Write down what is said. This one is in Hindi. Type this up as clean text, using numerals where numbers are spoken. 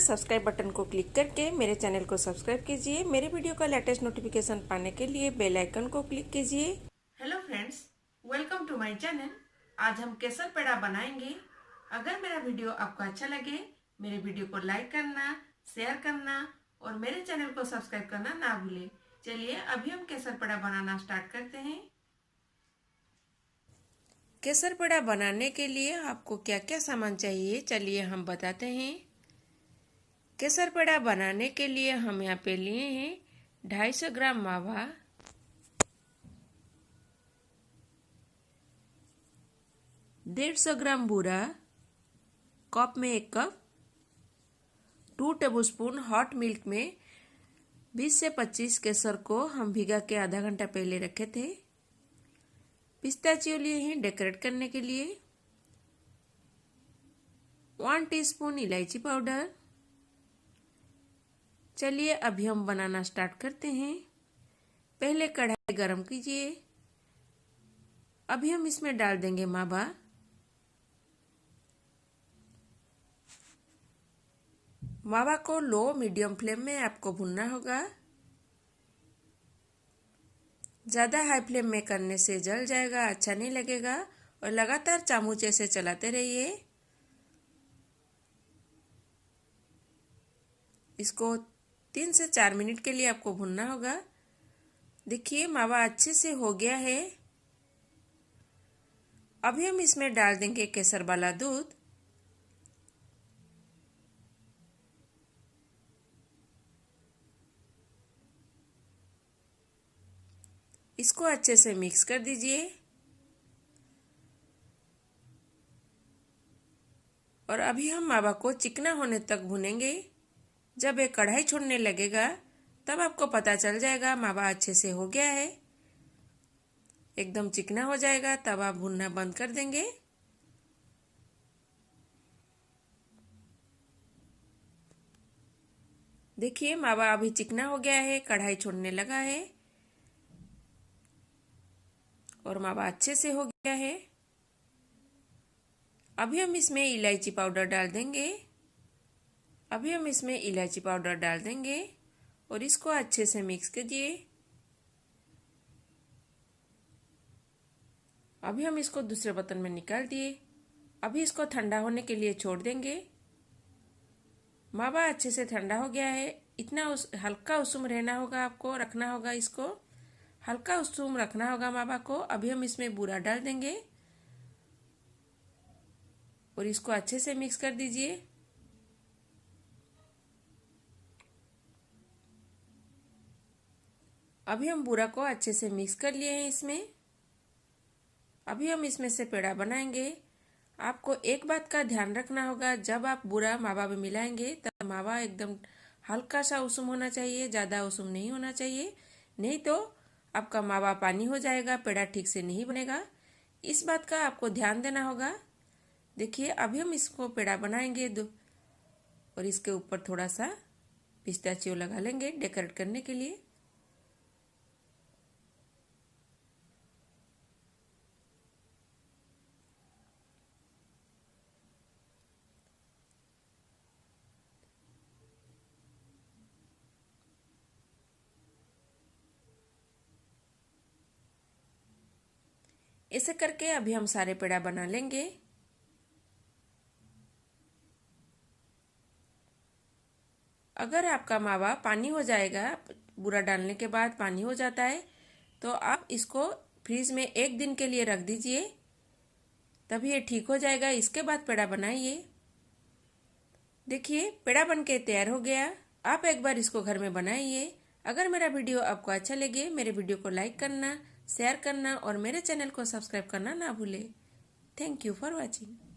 सब्सक्राइब बटन को क्लिक करके मेरे चैनल को सब्सक्राइब कीजिए। मेरे वीडियो का लेटेस्ट नोटिफिकेशन पाने के लिए बेल आइकन को क्लिक कीजिए। Hello friends, welcome to my channel. आज हम केसर पेड़ा बनाएंगे। अगर मेरा वीडियो आपको अच्छा लगे, मेरे वीडियो को लाइक करना, शेयर करना और मेरे चैनल को सब्सक्राइब करना ना भूलें। चलिए अभी हम केसर पेड़ा बनाना स्टार्ट करते हैं। केसर पेड़ा बनाने के लिए आपको क्या क्या सामान चाहिए, चलिए हम बताते हैं। केसर पेड़ा बनाने के लिए हम यहाँ पे लिए हैं 250 ग्राम मावा, 150 ग्राम बूरा, कप में 1 कप, 2 टेबलस्पून हॉट मिल्क में 20 से 25 केसर को हम भिगा के आधा घंटा पहले रखे थे। पिस्ताचियो लिए हैं डेकोरेट करने के लिए, 1 टीस्पून इलायची पाउडर। चलिए अभी हम बनाना स्टार्ट करते हैं। पहले कढ़ाई गरम कीजिए। अभी हम इसमें डाल देंगे मावा। मावा को लो मीडियम फ्लेम में आपको भूनना होगा। ज़्यादा हाई फ्लेम में करने से जल जाएगा, अच्छा नहीं लगेगा। और लगातार चामच से चलाते रहिए। इसको 3 से 4 मिनट के लिए आपको भूनना होगा। देखिए मावा अच्छे से हो गया है। अभी हम इसमें डाल देंगे केसर वाला दूध। इसको अच्छे से मिक्स कर दीजिए और अभी हम मावा को चिकना होने तक भूनेंगे। जब ये कढ़ाई छोड़ने लगेगा तब आपको पता चल जाएगा मावा अच्छे से हो गया है। एकदम चिकना हो जाएगा तब आप भूनना बंद कर देंगे। देखिए मावा अभी चिकना हो गया है, कढ़ाई छोड़ने लगा है और मावा अच्छे से हो गया है। अभी हम इसमें इलायची पाउडर डाल देंगे। और इसको अच्छे से मिक्स कीजिए। अभी हम इसको दूसरे बर्तन में निकाल दिए। अभी इसको ठंडा होने के लिए छोड़ देंगे। मावा अच्छे से ठंडा हो गया है। इतना हल्का उषुम रहना होगा, आपको रखना होगा, इसको हल्का उषुम रखना होगा मावा को। अभी हम इसमें बूरा डाल देंगे और इसको अच्छे से मिक्स कर दीजिए। अभी हम बूरा को अच्छे से मिक्स कर लिए हैं इसमें। अभी हम इसमें से पेड़ा बनाएंगे। आपको एक बात का ध्यान रखना होगा, जब आप बूरा मावा में मिलाएंगे तब मावा एकदम हल्का सा उषुम होना चाहिए, ज़्यादा उषुम नहीं होना चाहिए, नहीं तो आपका मावा पानी हो जाएगा, पेड़ा ठीक से नहीं बनेगा। इस बात का आपको ध्यान देना होगा। देखिए अभी हम इसको पेड़ा बनाएंगे और इसके ऊपर थोड़ा सा पिस्ताचियो लगा लेंगे डेकोरेट करने के लिए। ऐसे करके अभी हम सारे पेड़ा बना लेंगे। अगर आपका मावा पानी हो जाएगा, बूरा डालने के बाद पानी हो जाता है, तो आप इसको फ्रीज में 1 दिन के लिए रख दीजिए, तभी ये ठीक हो जाएगा। इसके बाद पेड़ा बनाइए। देखिए पेड़ा बनके तैयार हो गया। आप एक बार इसको घर में बनाइए। अगर मेरा वीडियो आपको अच्छा लगे, मेरे वीडियो को लाइक करना, शेयर करना और मेरे चैनल को सब्सक्राइब करना ना भूले। Thank you for watching.